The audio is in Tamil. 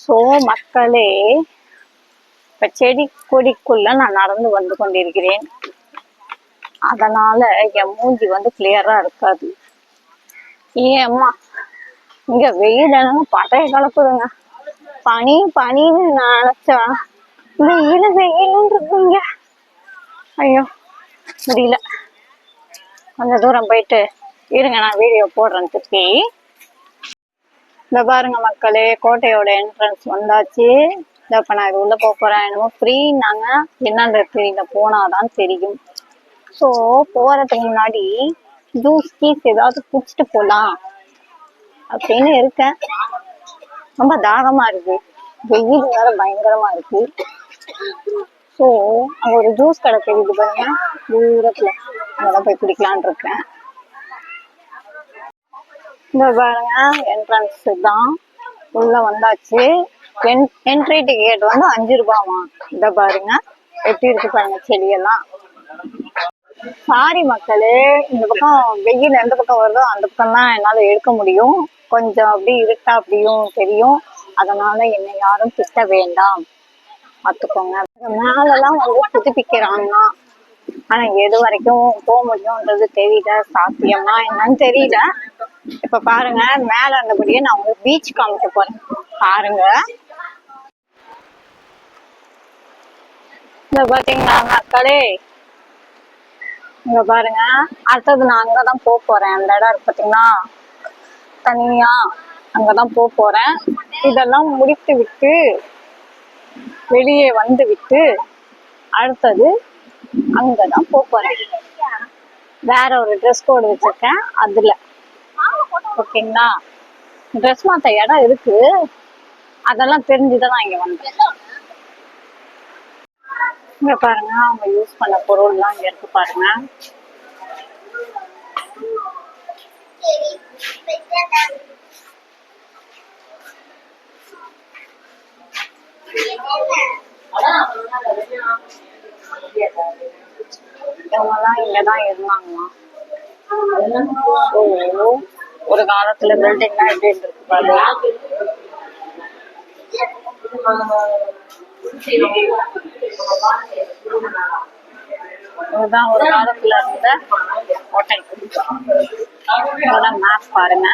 ஸோ மக்களே, இப்ப செடி கொடிக்குள்ள நான் நடந்து வந்து கொண்டிருக்கிறேன். அதனால என் மூஞ்சி வந்து கிளியரா இருக்காது. ஏன் அம்மா, இங்க வெயில் பட்டைய கலப்புதுங்க. பனி பனின்னு நினைச்சா வெயில் வெயிலும் இருக்குங்க. ஐயோ முடியல. கொஞ்சம் தூரம் போயிட்டு இருங்க, நான் வீடியோ போடுறேன் திருப்பி. இந்த பாருங்க மக்களே, கோட்டையோட என்ட்ரன்ஸ் வந்தாச்சு. இப்ப நான் இது உள்ள போறேன். என்னமோ ஃப்ரீன்னாங்க, என்னன்றது தெரியல, போனாதான் தெரியும். ஸோ போறதுக்கு முன்னாடி ஜூஸ் கீஸ் ஏதாவது குடிச்சிட்டு போலாம் அப்படின்னு இருக்கேன். ரொம்ப தாகமா இருக்கு, வெயில் வேற பயங்கரமா இருக்கு. ஸோ அங்க ஒரு ஜூஸ் கடை தெரியுது பாருங்க தூரத்துல, அங்கதான் போய் குடிக்கலான் இருக்கேன். இந்த பாருங்க என்ட்ரன்ஸ் தான், உள்ள வந்தாச்சு. என்ட்ரி டிக்கெட் வந்து 5 ரூபாமா. இத பாருங்க எப்படி இருக்கு பாருங்க செடியெல்லாம். சாரி மக்களே, இந்த பக்கம் வெயில் எந்த பக்கம் வருதோ அந்த பக்கம் தான் என்னால எடுக்க முடியும். கொஞ்சம் அப்படி இருட்டா அப்படியும் தெரியும். அதனால என்னை யாரும் திட்ட வேண்டாம், பார்த்துக்கோங்க. மேலெல்லாம் வந்து புதுப்பிக்கிறாங்க. ஆனா எது வரைக்கும் போக முடியும்ன்றது தெரியல, சாத்தியமா என்னன்னு தெரியல. இப்ப பாருங்க, மேல இருந்தபடியே நான் உங்களுக்கு பீச் காமிக்க போறேன் பாருங்க. இந்த பாத்தீங்களா மக்களே, இங்க பாருங்க. அடுத்தது நான் அங்கதான் போறேன். அந்த இடம் இருக்கு பாத்தீங்களா, தனியா அங்கதான் போறேன். இதெல்லாம் முடித்து விட்டு வெளியே வந்து விட்டு அடுத்தது அங்கதான் போறேன். வேற ஒரு ட்ரெஸ் கோடு வச்சிருக்கேன் அதுல. ஓகேங்களா, ட்ரெஸ் மாத்த இடம் இருக்கு, அதெல்லாம் தெரிஞ்சுதான் நான் இங்க வந்தேன். இங்க பாருங்க, அவங்க யூஸ் பண்ண பொருள் எல்லாம் இங்க இருக்கு பாருங்க. இவங்கெல்லாம் இங்கதான் இருந்தாங்களாம். ஒரு காலத்துல பில்டிங்லாம் எப்படி இருக்கு பாருங்க. இதுதான் ஒரு காலத்துல இருந்த ஹோட்டல். மேப் பாருங்க.